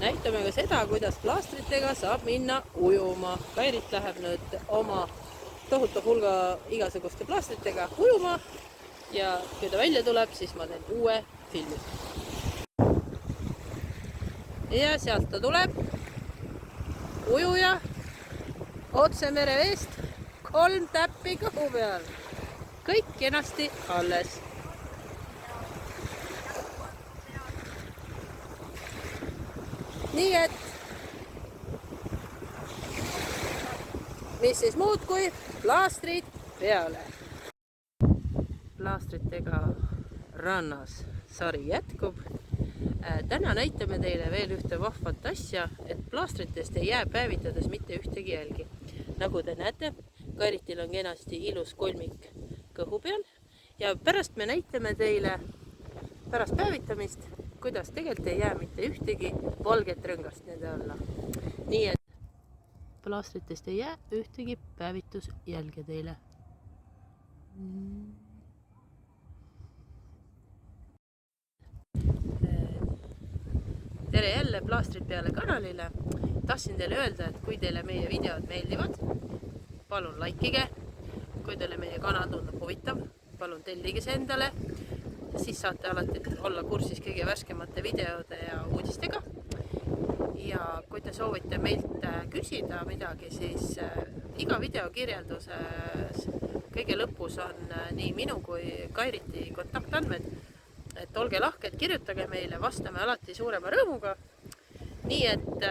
näitame ka seda, kuidas plaastritega saab minna ujuma. Kairit läheb nüüd oma tohutu hulga igasuguste plaastritega ujuma ja kui ta välja tuleb, siis ma teen uue filmi. Ja sealt ta tuleb, ujuja, otse mereveest, 3 täppi kõhu peal. Kõik kenasti alles. Nii et, mis siis muud kui plaastrid peale. Plaastritega rannas sari jätkub. Täna näitame teile veel ühte vahvat asja, et plaastritest ei jää päevitades mitte ühtegi jälgi. Nagu te näete, Kairitil on kenasti ilus kolmik kõhu peal ja pärast me näitame teile pärast päevitamist, kuidas tegelikult ei jää mitte ühtegi valget rõngast nende alla. Nii et plaastritest ei jää ühtegi päevitusjälge teile. Tere jälle Plaastrid peale kanalile. Tahtsin teile öelda, et kui teile meie videod meeldivad, palun laikige. Kui teile meie kanal tundub huvitav, palun tellige see endale. Siis saate alati olla kursis kõige värskemate videode ja uudistega. Ja kui te soovite meilt küsida midagi, siis iga video kirjelduses kõige lõpus on nii minu kui Kairiti kontaktandmed. Et olge lahked, kirjutage meile, vastame alati suurema rõõmuga. Nii et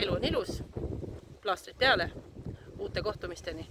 elu on ilus, plaastrid peale, uute kohtumisteni.